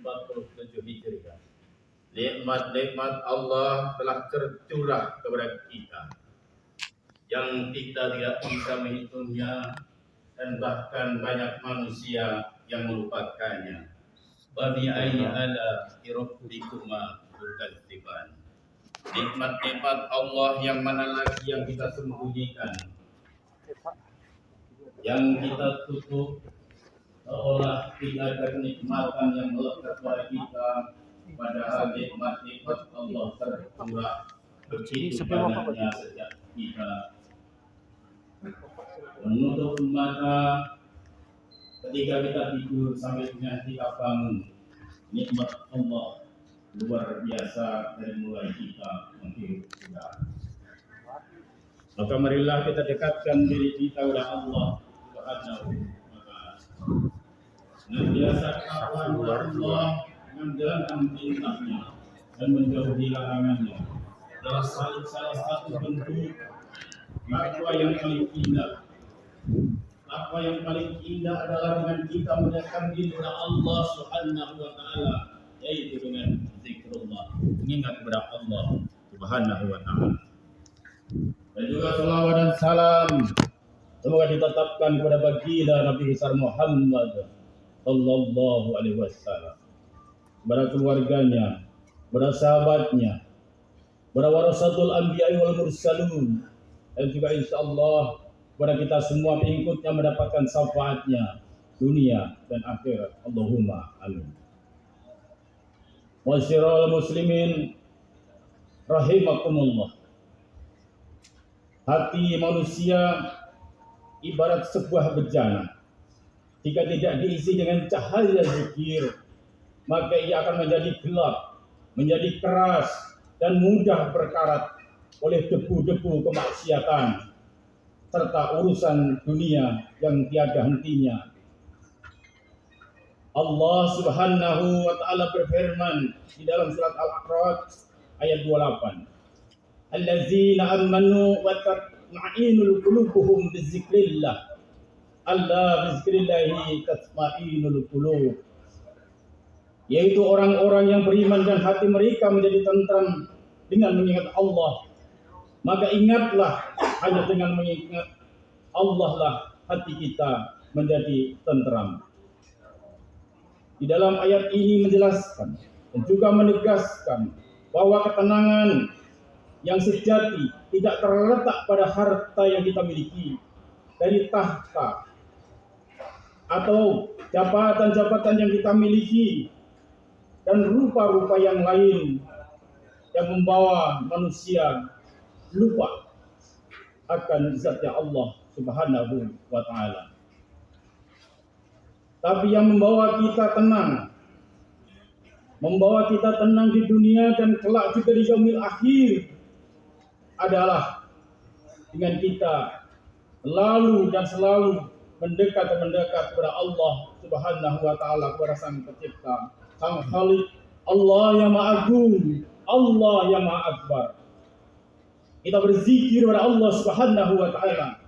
1447 Hijriah. Nikmat-nikmat Allah telah tercurah kepada kita yang kita tidak bisa menghitungnya, dan bahkan banyak manusia yang melupakannya. Wa bi ayyi ala rabbikuma tukadziban. Nikmat-nikmat Allah yang mana lagi yang kita sembunyikan, yang kita tutup, seolah tidak ada kenikmatan yang melekat pada kita, padahal nikmat-nikmat Allah tercurah begitu banyaknya sejak kita menutup mata ketika kita tidur sampai dengan kita bangun. Nikmat Allah luar biasa dari mulai kita menghirup udara. Maka marilah kita dekatkan diri kita kepada Allah Subhanahu wa ta'ala. Senantiasa takwa Allah dengan menjalankan perintahnya dan menjauhi larangannya. Salah satu bentuk takwa yang paling indah. Takwa yang paling indah adalah dengan kita mendekatkan diri kepada Allah Subhanahu wa ta'ala, yaitu dengan zikrullah, mengingat kepada Allah Subhanahu wa ta'ala. Dan juga salawat dan salam semoga ditetapkan kepada baginda Nabi besar Muhammad sallallahu alaihi wasallam, kepada keluarganya, kepada sahabatnya, kepada warasatul anbiya'i wal mursalun, dan juga insyaallah kepada kita semua pengikutnya mendapatkan syafaatnya dunia dan akhirat. Allahumma amin. Wasyiral muslimin rahimakumullah. Hati manusia ibarat sebuah bejana. Jika tidak diisi dengan cahaya zikir, maka ia akan menjadi gelap, menjadi keras, dan mudah berkarat oleh debu-debu kemaksiatan serta urusan dunia yang tiada hentinya. Allah Subhanahu wa ta'ala berfirman di dalam surat Al-A'raf ayat 28. Allazina amanu wa tatma'inul qulubuhum bizikrillah. Allah bizikrillahi tatma'inul qulub. Yaitu orang-orang yang beriman dan hati mereka menjadi tentram dengan mengingat Allah. Maka ingatlah, hanya dengan mengingat Allah lah hati kita menjadi tentram. Di dalam ayat ini menjelaskan dan juga menegaskan bahwa ketenangan yang sejati tidak terletak pada harta yang kita miliki, dari tahta atau jabatan-jabatan yang kita miliki, dan rupa-rupa yang lain yang membawa manusia lupa akan zatnya Allah Subhanahu wa ta'ala. Tapi yang membawa kita tenang di dunia dan kelak juga di yaumil akhir adalah dengan kita selalu mendekat kepada Allah Subhanahu wa ta'ala, kepada Sang Pencipta, Sang Khalik, Allah yang Maha Agung, Allah yang Maha Akbar. Kita berzikir kepada Allah Subhanahu wa ta'ala.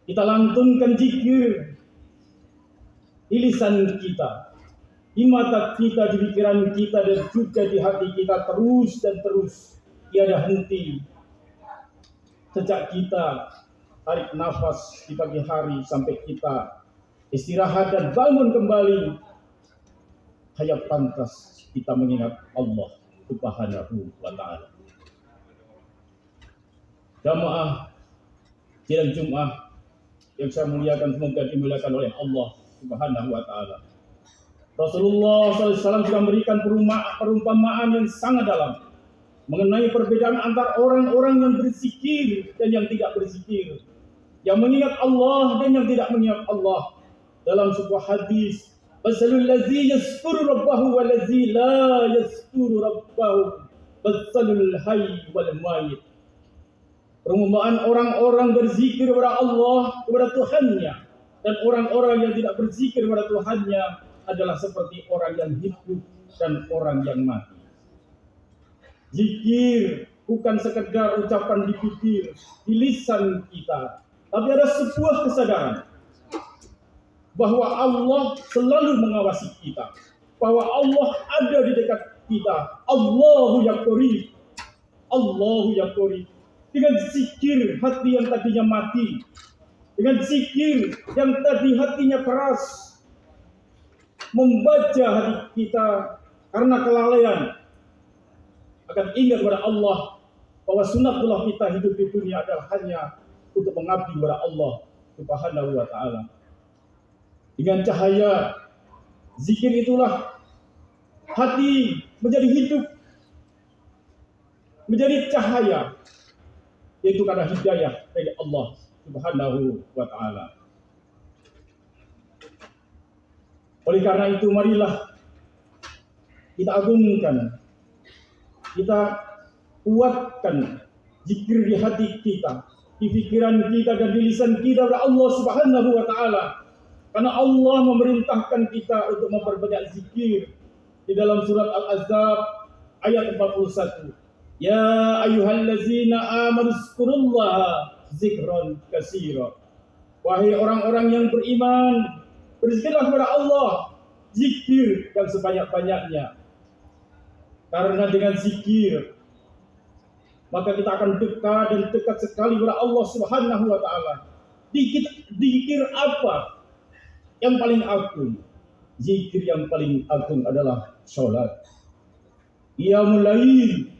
Kita lantunkan zikir di lisan kita, di mata kita, di pikiran kita, dan juga di hati kita terus dan terus, tiada henti. Sejak kita tarik nafas di pagi hari sampai kita istirahat dan bangun kembali, hanya pantas kita mengingat Allah Subhanahu wa ta'ala. Jamaah sidang Jumat yang saya muliakan, semoga dimuliakan oleh Allah Subhanahu wa ta'ala. Rasulullah SAW juga memberikan perumpamaan yang sangat dalam mengenai perbedaan antara orang-orang yang berzikir dan yang tidak berzikir, yang mengingat Allah dan yang tidak mengingat Allah. Dalam sebuah hadis, masalul ladzi yazkuru rabbahu wal ladzi la yazkuru rabbahu masalul hayy wal mayyit. Perumpamaan orang-orang berzikir kepada Allah, kepada Tuhannya, dan orang-orang yang tidak berzikir kepada Tuhannya adalah seperti orang yang hidup dan orang yang mati. Zikir bukan sekedar ucapan di bibir, di lisan kita, tapi ada sebuah kesadaran bahwa Allah selalu mengawasi kita, bahwa Allah ada di dekat kita. Allahu Yaqori, Allahu Yaqori. Dengan zikir hati yang tadinya mati, dengan zikir yang tadi hatinya keras, membaca hati kita karena kelalaian, akan ingat kepada Allah bahwa sunatullah kita hidup di dunia adalah hanya untuk mengabdi kepada Allah Subhanahu wa Ta'ala. Dengan cahaya zikir itulah hati menjadi hidup, menjadi cahaya, yaitu karena hidayah dari Allah Subhanahu wa Ta'ala. Oleh karena itu, marilah kita agungkan, kita kuatkan zikir di hati kita, di pikiran kita dan di lisan kita kepada Allah Subhanahu wa Ta'ala. Karena Allah memerintahkan kita untuk memperbanyak zikir di dalam surat Al-Ahzab ayat 41. Ya ayyuhallazina amanu zkurullaha zikran katsira. Wahai orang-orang yang beriman, berzikirlah kepada Allah zikir yang sebanyak-banyaknya. Karena dengan zikir maka kita akan dekat dan dekat sekali kepada Allah Subhanahu wa Ta'ala. Zikir apa yang paling agung? Zikir yang paling agung adalah sholat, qiyamul lail,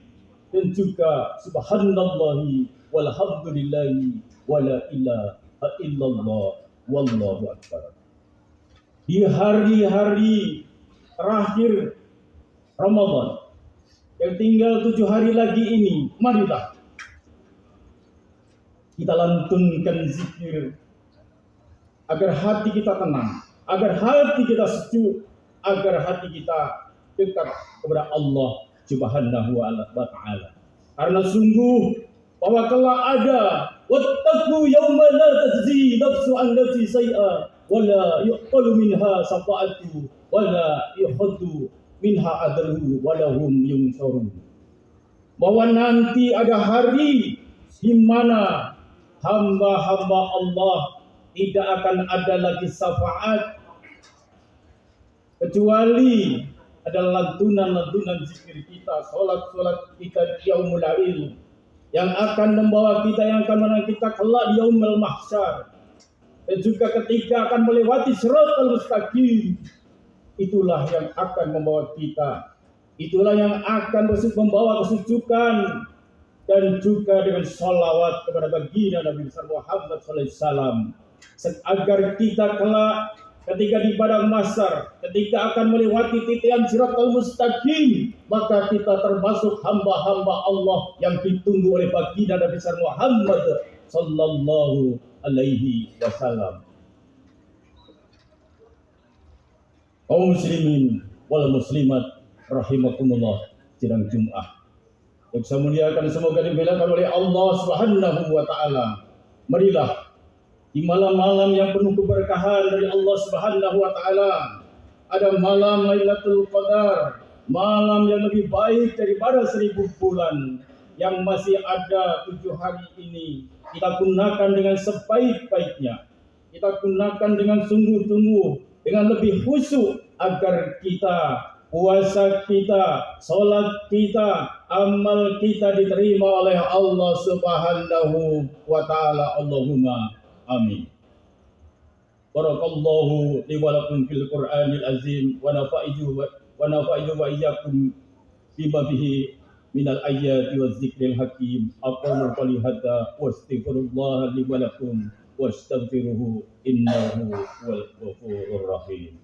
dan juga subhanallahi walhamdulillahi wala ilaha illallah wallahu akbar. Di hari-hari terakhir Ramadan yang tinggal 7 hari lagi ini, marilah kita lantunkan zikir agar hati kita tenang, agar hati kita sejuk, agar hati kita dekat kepada Allah Subhanahu wa Ta'ala. Karena sungguh bahwa kelak ada wattaqu yawman la tajzi nafsu an nafsi shay'a wa la yuqbalu minha shafa'atu wa la yuhaddu minha adluhu wa lahum yunsurun. Bahwa nanti ada hari di mana hamba-hamba Allah tidak akan ada lagi syafaat kecuali adalah lantunan-lantunan zikir kita, sholat-sholat kita di yaumul lail yang akan membawa kita, yang akan menang kita kelak di yaumul mahsyar, dan juga ketika akan melewati siratal mustaqim. Itulah yang akan membawa kita, itulah yang akan membawa kesucian dan juga dengan sholawat kepada baginda Nabi Muhammad SAW, agar kita kelak ketika di padang mahsyar, ketika akan melewati titian siratal mustaqim, maka kita termasuk hamba-hamba Allah yang ditunggu oleh baginda Nabi Muhammad sallallahu alaihi wasallam. Kaum muslimin wal muslimat rahimakumullah, sidang Jumat yang saya muliakan, semoga dimuliakan oleh Allah Subhanahu wa Ta'ala. Marilah di malam-malam yang penuh keberkahan dari Allah Subhanahu wa Ta'ala, ada malam Lailatul Qadar, malam yang lebih baik daripada 1000 bulan, yang masih ada 7 hari ini. Kita gunakan dengan sebaik-baiknya, kita gunakan dengan sungguh-sungguh, dengan lebih khusyuk, agar kita, puasa kita, sholat kita, amal kita diterima oleh Allah Subhanahu wa Ta'ala. Allahumma amin. Barakallahu li wa lakum fil Qur'anil azim wa nafa'idhu wa iyyakum bima bihi minal ayati waz zikril hakim. Aqulu qali hadza wa astaghfirullah li wa lakum wastaghfiruhu innahu huwal ghafurur rahim.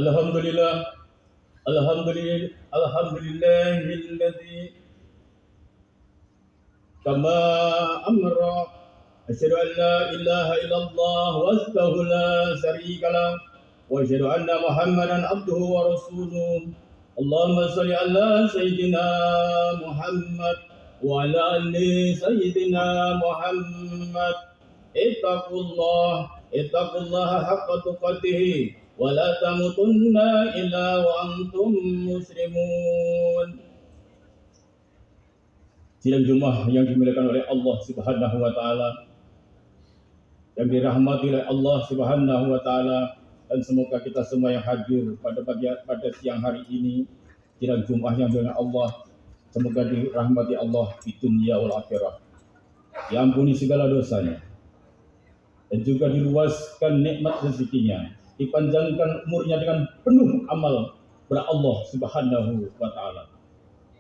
Alhamdulillahilladzi kama amra, asyhadu an la ilaha illallah wahdahu la syarika lah, wa asyhadu anna Muhammadan abduhu wa rasuluh. Allahumma shalli ala sayyidina Muhammad wa ala ali sayyidina Muhammad. Ittaqullah ittaqullaha haqqa tuqatih wa la tamutunna illa wa antum muslimun. Sidang Jumat yang dimuliakan oleh Allah Subhanahu wa taala, yang dirahmati oleh Allah Subhanahu wa taala, dan semoga kita semua yang hadir pada siang hari ini, sidang Jumat yang dimuliakan Allah, semoga dirahmati Allah di dunia wal akhirah, diampuni segala dosanya, dan juga diluaskan nikmat rezekinya, dipanjangkan umurnya dengan penuh amal kepada Allah Subhanahu wa taala.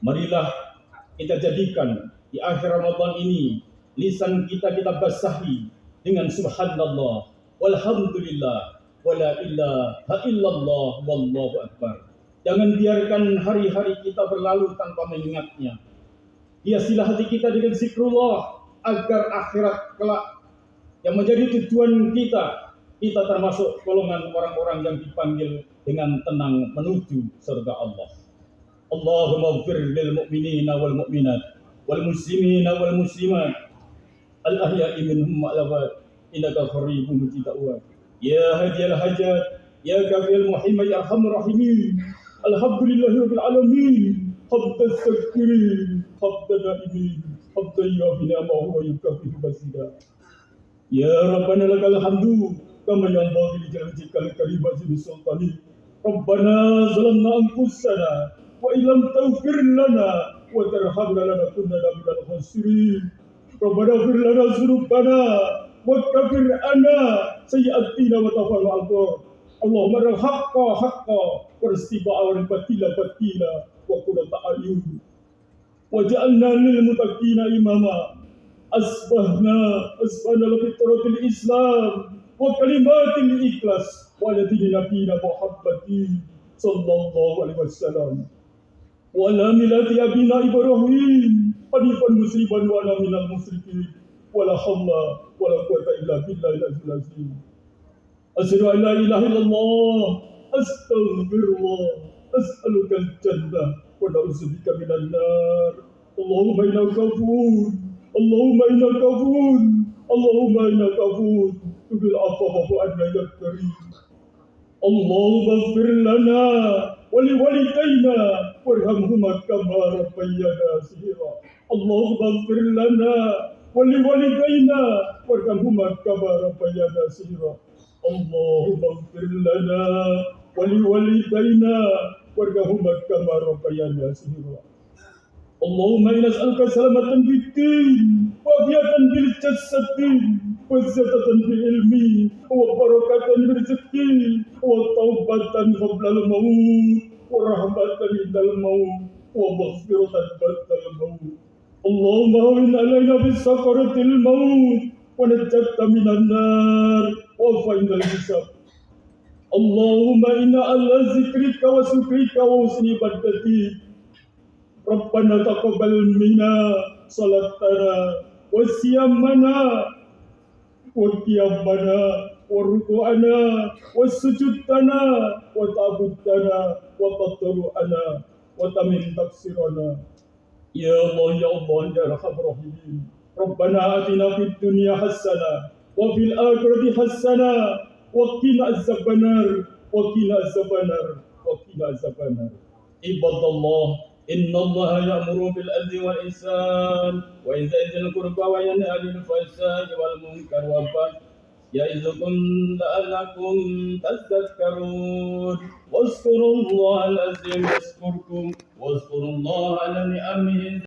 Marilah kita jadikan di akhir Ramadan ini lisan kita basahi dengan subhanallah walhamdulillah wala ilaha illallah wallahu akbar. Jangan biarkan hari-hari kita berlalu tanpa mengingatnya. Hiasilah hati kita dengan zikrullah agar akhirat kelak yang menjadi tujuan kita termasuk golongan orang-orang yang dipanggil dengan tenang menuju surga Allah. Allahumma ighfir lil mu'minina wal mu'minat wal muslimina wal muslimat al ahya'i minhum ma'lawat innaka qaribun mujib da'wat ya hajjal hajat ya kafil muhimmad ya arhamar rahimin alhamdulillahi rabbil alamin hamdan syakirin hamdan na'imin hamdan yafina ma huwa yukafiru basida ya rabbana lakal hamdu kama yanbaghi li jalal kalimati bisultani rabbana zalamna anfusana wa illam taghfir lana wa tarhamna lanakunanna minal khasirin. Rabbana ighfir lana dzunubana wa kaffir 'anna sayyi'atina wa tawaffana ma'al abrar. Allahumma arina al-haqqa haqqan wartiba'a wal batila batila wa qurrata a'yun. Waj'alna lil muttaqina imama. Asbahna bi fitratil Islam wa kalimatil ikhlas wa ala dini nabiyina Muhammadin sallallahu alaihi wasallam. Wala milati abina Ibrahim hanifan musliman wa ana minal musyrikin wala haula wala quwwata illa billahil azizil azim. Asyhadu an la ilaha illallah astaghfirullah as'aluka al-jannah wa na'udzubika minan nar. Allahumma innaka afuwwun Allahumma innaka afuwwun Allahumma innaka afuwwun tubil afwa wa'fu 'anna ya karim. Allahumma ighfir lana wa liwalidayna warhamhuma kama rabbayana saghira. Allahumma ighfir lana wa liwalidayna warhamhuma kama rabbayana saghira. Allahumma ighfir lana wa liwalidayna warhamhuma kama rabbayana saghira. Allahumma inna nas'aluka salamatan fid din wa afiyatan bil jasadi wa ziyadatan fil ilmi wa barakatan fil rizqi wa taubatan qabla al maut wa rahmatan indal maut wa maghfiratan ba'da al maut. Allahumma hawwin 'alaina bis sakaratil maut wa najjatna minan nar wa fa'inal hisab. Allahumma inna ala zikrika wa syukrika wa husni ibadatik. Rabbana taqabbal minna salatana wa siyamana wa qiyamana wa ruku'ana wa sujudana wa ta'budana wa tadarru'ana wa tamin taksirana. Ya Allah ya Allah ya Arhamar Rahimin. Rabbana atina fid dunya hasanah wa fil akhirati hasanah wa qina azabannar wa qina azabannar wa qina azabannar. Ibadallah إن الله يأمر بالعدل والإحسان وإيتاء ذي القربى وينهى عن الفحشاء والمنكر والبغي يعظكم لعلكم تذكرون. واذكروا الله العظيم يذكركم واذكروا الله على نعمه